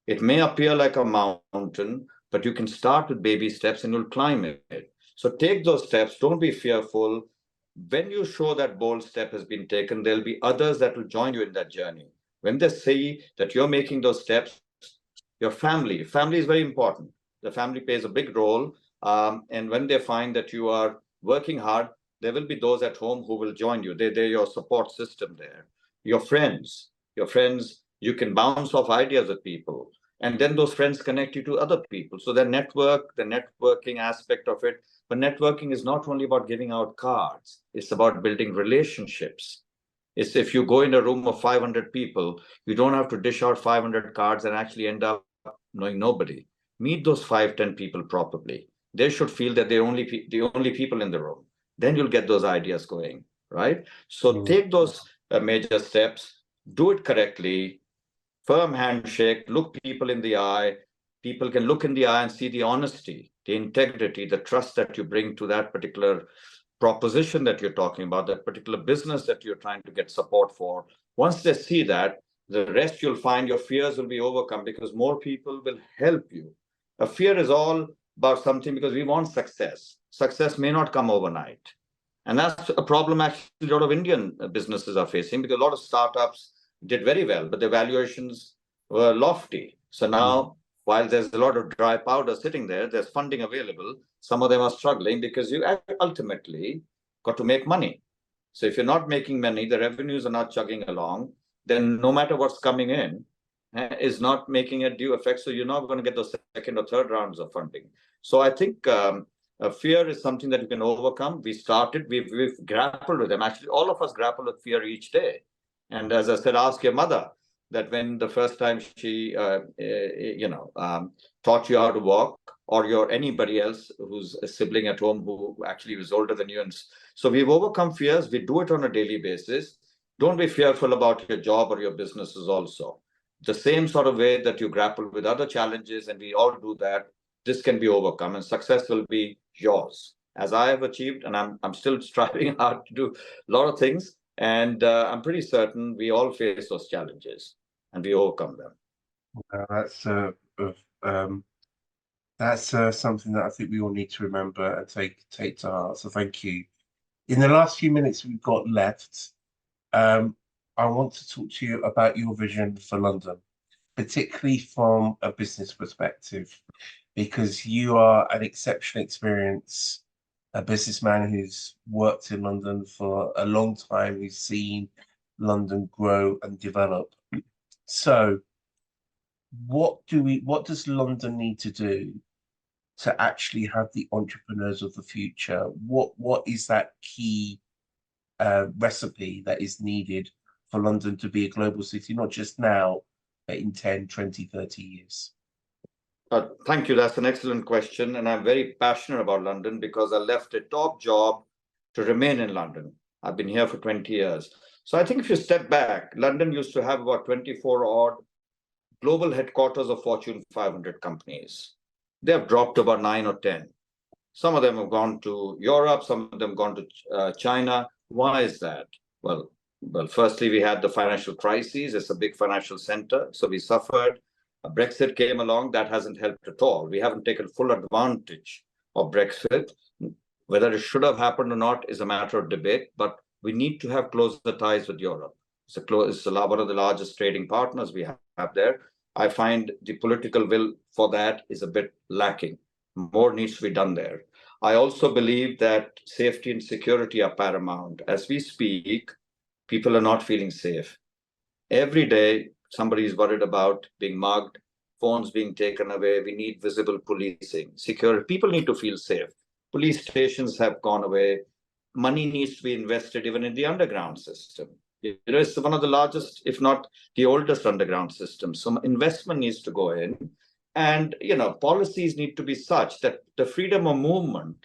It may appear like a mountain, but you can start with baby steps and you'll climb it. So take those steps, don't be fearful. When you show that bold step has been taken, there'll be others that will join you in that journey. When they see that you're making those steps, your family is very important. The family plays a big role. And when they find that you are working hard, there will be those at home who will join you. They're your support system there. Your friends, you can bounce off ideas with people. And then those friends connect you to other people. So the networking aspect of it. But networking is not only about giving out cards. It's about building relationships. It's if you go in a room of 500 people, you don't have to dish out 500 cards and actually end up knowing nobody. Meet those 5-10 people properly. They should feel that they're the only people in the room. Then you'll get those ideas going, right? So take those major steps, do it correctly, firm handshake, look people in the eye. People can look in the eye and see the honesty, the integrity, the trust that you bring to that particular proposition that you're talking about, that particular business that you're trying to get support for. Once they see that, the rest you'll find your fears will be overcome because more people will help you. A fear is all about something because we want success. Success may not come overnight. And that's a problem actually a lot of Indian businesses are facing, because a lot of startups did very well, but the valuations were lofty. So now, while there's a lot of dry powder sitting there, there's funding available. Some of them are struggling because you ultimately got to make money. So if you're not making money, the revenues are not chugging along, then no matter what's coming in is not making a due effect. So you're not going to get those second or third rounds of funding. So I think fear is something that you can overcome. We've grappled with them. Actually, all of us grapple with fear each day. And as I said, ask your mother that when the first time she, taught you how to walk, or anybody else who's a sibling at home who actually was older than you. And so we've overcome fears. We do it on a daily basis. Don't be fearful about your job or your businesses also. The same sort of way that you grapple with other challenges, and we all do that, this can be overcome and success will be yours. As I have achieved, and I'm still striving hard to do a lot of things. And I'm pretty certain we all face those challenges and we overcome them. That's something that I think we all need to remember and take to heart. So thank you. In the last few minutes we've got left, I want to talk to you about your vision for London, particularly from a business perspective, because you are an exceptional experience, a businessman who's worked in London for a long time, who's seen London grow and develop. So what does London need to do to actually have the entrepreneurs of the future? What is that key recipe that is needed for London to be a global city, not just now, but in 10, 20, 30 years? Thank you. That's an excellent question. And I'm very passionate about London because I left a top job to remain in London. I've been here for 20 years. So I think if you step back, London used to have about 24 odd global headquarters of Fortune 500 companies. they have dropped to about 9 or 10. Some of them have gone to Europe, some of them have gone to China. Why is that? Well, firstly, we had the financial crisis. It's a big financial center, so we suffered. Brexit came along. That hasn't helped at all. We haven't taken full advantage of Brexit. Whether it should have happened or not is a matter of debate, but we need to have closer ties with Europe. It's one of the largest trading partners we have there. I find the political will for that is a bit lacking. More needs to be done there. I also believe that safety and security are paramount. As we speak, people are not feeling safe. Every day, somebody is worried about being mugged, phones being taken away. We need visible policing, security. People need to feel safe. Police stations have gone away. Money needs to be invested even in the underground system. It's one of the largest, if not the oldest underground systems. So investment needs to go in. And, policies need to be such that the freedom of movement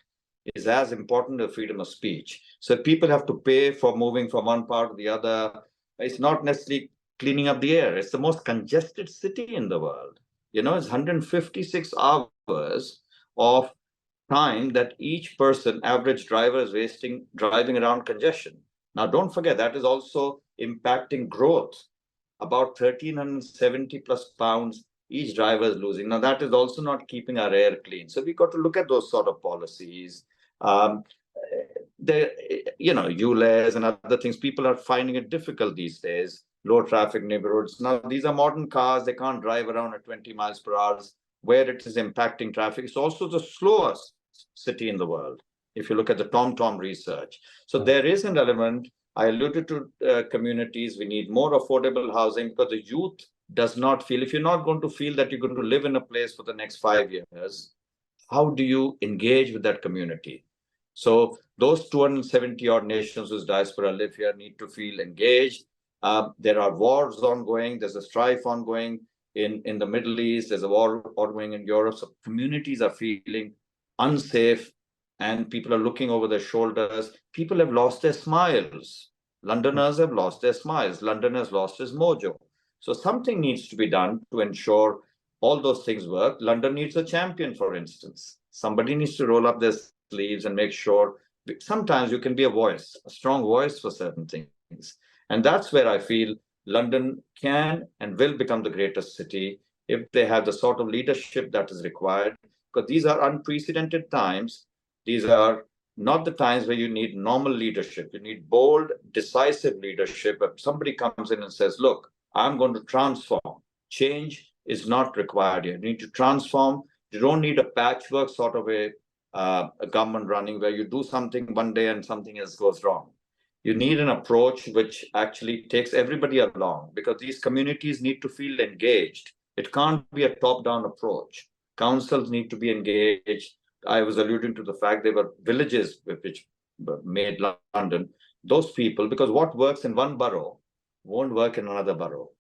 is as important as freedom of speech. So people have to pay for moving from one part to the other. It's not necessarily cleaning up the air. It's the most congested city in the world. It's 156 hours of time that each person, average driver, is wasting driving around congestion. Now, don't forget, that is also impacting growth. About 1,370 plus pounds each driver is losing. Now, that is also not keeping our air clean. So we got to look at those sort of policies. ULEZ and other things, people are finding it difficult these days. Low traffic neighborhoods. Now, these are modern cars. They can't drive around at 20 miles per hour, where it is impacting traffic. It's also the slowest city in the world, if you look at the TomTom research. So there is an element. I alluded to communities. We need more affordable housing because the youth does not feel, if you're not going to feel that you're going to live in a place for the next 5 years, how do you engage with that community? So those 270 odd nations whose diaspora live here need to feel engaged. There are wars ongoing. There's a strife ongoing in the Middle East. There's a war ongoing in Europe. So communities are feeling unsafe and people are looking over their shoulders. People have lost their smiles. Londoners have lost their smiles. London has lost its mojo. So something needs to be done to ensure all those things work. London needs a champion, for instance. Somebody needs to roll up their sleeves and make sure. Sometimes you can be a voice, a strong voice for certain things. And that's where I feel London can and will become the greatest city if they have the sort of leadership that is required. Because these are unprecedented times. These are not the times where you need normal leadership. You need bold, decisive leadership. If somebody comes in and says, look, I'm going to transform. Change is not required here. You need to transform. You don't need a patchwork sort of a government running where you do something one day and something else goes wrong. You need an approach which actually takes everybody along, because these communities need to feel engaged. It can't be a top-down approach. Councils need to be engaged. I was alluding to the fact there were villages which made London. Those people, because what works in one borough won't work in another borough.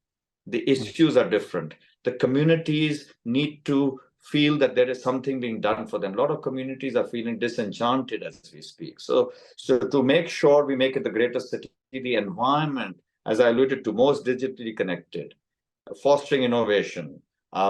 The issues are different. The communities need to feel that there is something being done for them. A lot of communities are feeling disenchanted as we speak. So to make sure we make it the greatest city, the environment, as I alluded to, most digitally connected, fostering innovation,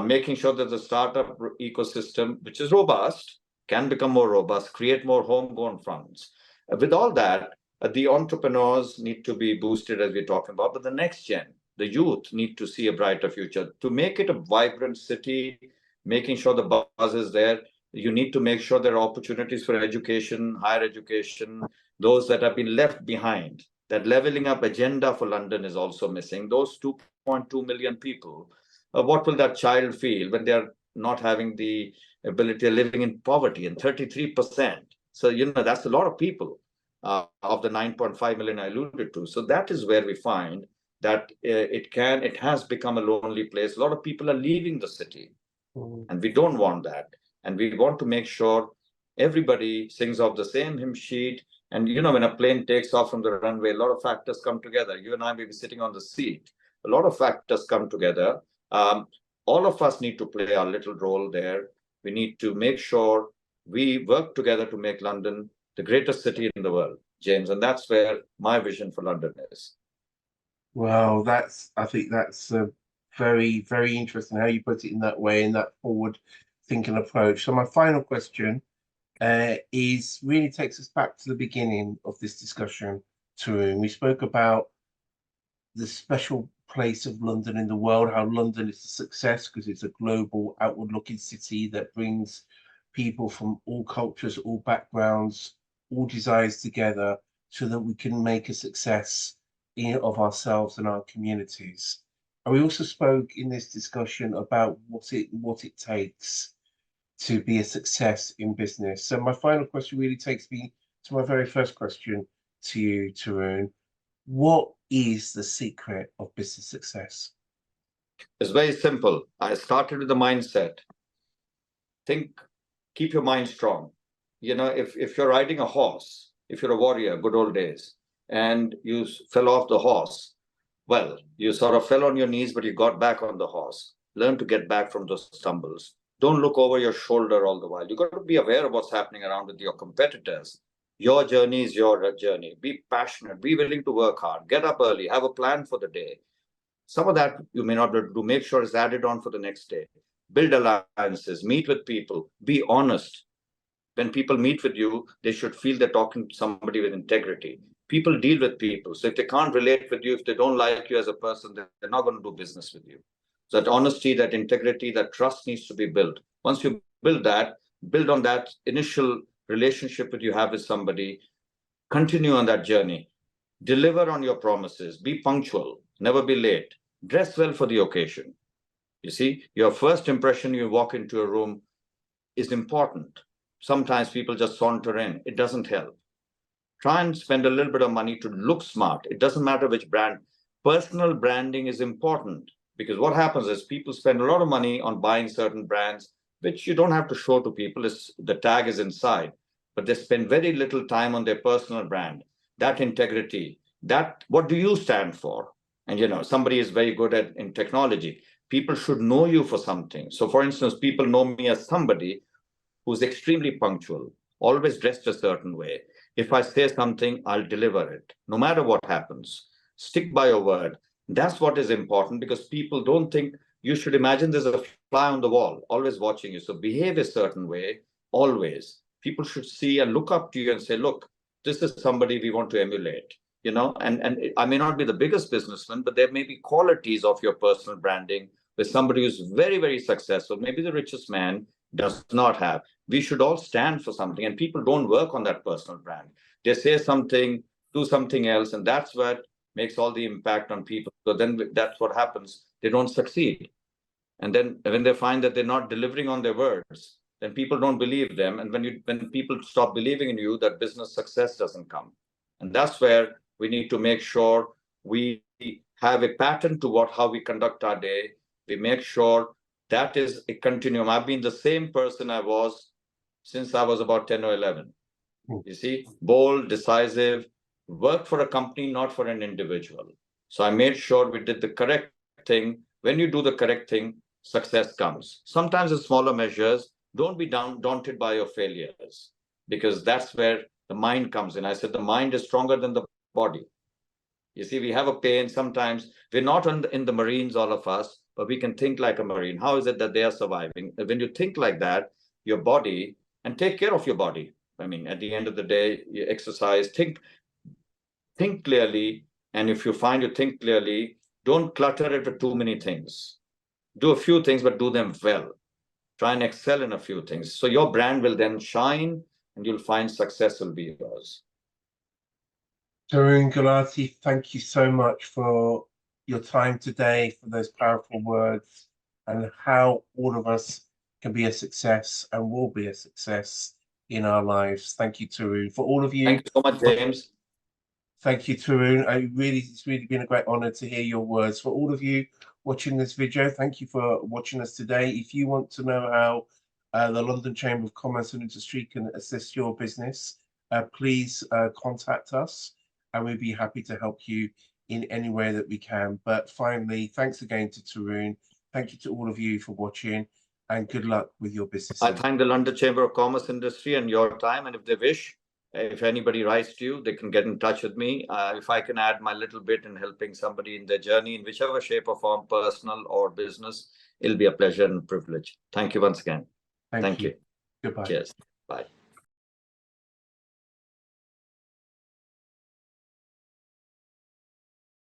making sure that the startup ecosystem, which is robust, can become more robust, create more homegrown funds. With all that, the entrepreneurs need to be boosted, as we're talking about, but the next gen, the youth, need to see a brighter future. To make it a vibrant city, making sure the buzz is there, you need to make sure there are opportunities for education, higher education, those that have been left behind. That leveling up agenda for London is also missing. Those 2.2 million people, what will that child feel when they're not having the ability of living in poverty? And 33%. So, that's a lot of people of the 9.5 million I alluded to. So that is where we find that it has become a lonely place. A lot of people are leaving the city, and we don't want that. And we want to make sure everybody sings off the same hymn sheet. And, when a plane takes off from the runway, a lot of factors come together. You and I may be sitting on the seat. A lot of factors come together. All of us need to play our little role there. We need to make sure we work together to make London the greatest city in the world, James. And that's where my vision for London is. Well, I think that's very, very interesting how you put it in that way, in that forward thinking approach. So my final question is really takes us back to the beginning of this discussion, Tarun. We spoke about the special place of London in the world, how London is a success because it's a global, outward-looking city that brings people from all cultures, all backgrounds, all desires together so that we can make a success of ourselves and our communities. And we also spoke in this discussion about what it takes to be a success in business. So my final question really takes me to my very first question to you, Tarun. What is the secret of business success? It's very simple. I started with the mindset. Think, keep your mind strong. You know, if you're riding a horse, if you're a warrior, good old days, and you fell off the horse, well, you sort of fell on your knees, but you got back on the horse. Learn to get back from those stumbles. Don't look over your shoulder all the while. You got to be aware of what's happening around with your competitors. Your journey is your journey. Be passionate, be willing to work hard, get up early, have a plan for the day. Some of that you may not be able to do. Make sure it's added on for the next day. Build alliances, meet with people, be honest. When people meet with you, they should feel they're talking to somebody with integrity. People deal with people. So if they can't relate with you, if they don't like you as a person, they're not going to do business with you. So that honesty, that integrity, that trust needs to be built. Once you build that, build on that initial relationship that you have with somebody, continue on that journey. Deliver on your promises. Be punctual. Never be late. Dress well for the occasion. You see, your first impression you walk into a room is important. Sometimes people just saunter in. It doesn't help. Try and spend a little bit of money to look smart. It doesn't matter which brand. Personal branding is important because what happens is people spend a lot of money on buying certain brands, which you don't have to show to people. The tag is inside, but they spend very little time on their personal brand. That integrity, that what do you stand for? And you know, somebody is very good at in technology. People should know you for something. So for instance, people know me as somebody who's extremely punctual, always dressed a certain way. If I say something, I'll deliver it, no matter what happens. Stick by your word. That's what is important because people don't think you should imagine there's a fly on the wall, always watching you. So behave a certain way, always. People should see and look up to you and say, look, this is somebody we want to emulate. You know, and I may not be the biggest businessman, but there may be qualities of your personal branding with somebody who's very, very successful, maybe the richest man does not have. We should all stand for something, and people don't work on that personal brand. They say something, do something else, and that's what makes all the impact on people. So then that's what happens. They don't succeed. And then when they find that they're not delivering on their words, then people don't believe them. And when people stop believing in you, that business success doesn't come. And that's where we need to make sure we have a pattern to how we conduct our day. We make sure that is a continuum. I've been the same person I was since I was about 10 or 11. You see, bold, decisive, worked for a company, not for an individual. So I made sure we did the correct thing. When you do the correct thing, success comes. Sometimes in smaller measures, don't be daunted by your failures, because that's where the mind comes in. I said the mind is stronger than the body. You see, we have a pain. Sometimes we're not in the Marines, all of us, but we can think like a Marine. How is it that they are surviving? When you think like that, your body, and take care of your body. I mean, at the end of the day, you exercise, think clearly. And if you find you think clearly, don't clutter it with too many things. Do a few things, but do them well. Try and excel in a few things. So your brand will then shine and you'll find success will be yours. Tarun Ghulati, thank you so much for your time today, for those powerful words, and how all of us can be a success and will be a success in our lives. Thank you, Tarun. For all of you, thank you so much, James. Thank you, Tarun. It's really been a great honor to hear your words. For all of you watching this video, thank you for watching us today. If you want to know how the London Chamber of Commerce and Industry can assist your business, please contact us, and we'd be happy to help you in any way that we can. But finally, thanks again to Tarun. Thank you to all of you for watching, and good luck with your business. I thank the London Chamber of Commerce Industry and your time. And if they wish, if anybody writes to you, they can get in touch with me. If I can add my little bit in helping somebody in their journey in whichever shape or form, personal or business, it'll be a pleasure and a privilege. Thank you once again. Thank you. Goodbye. Cheers. Bye.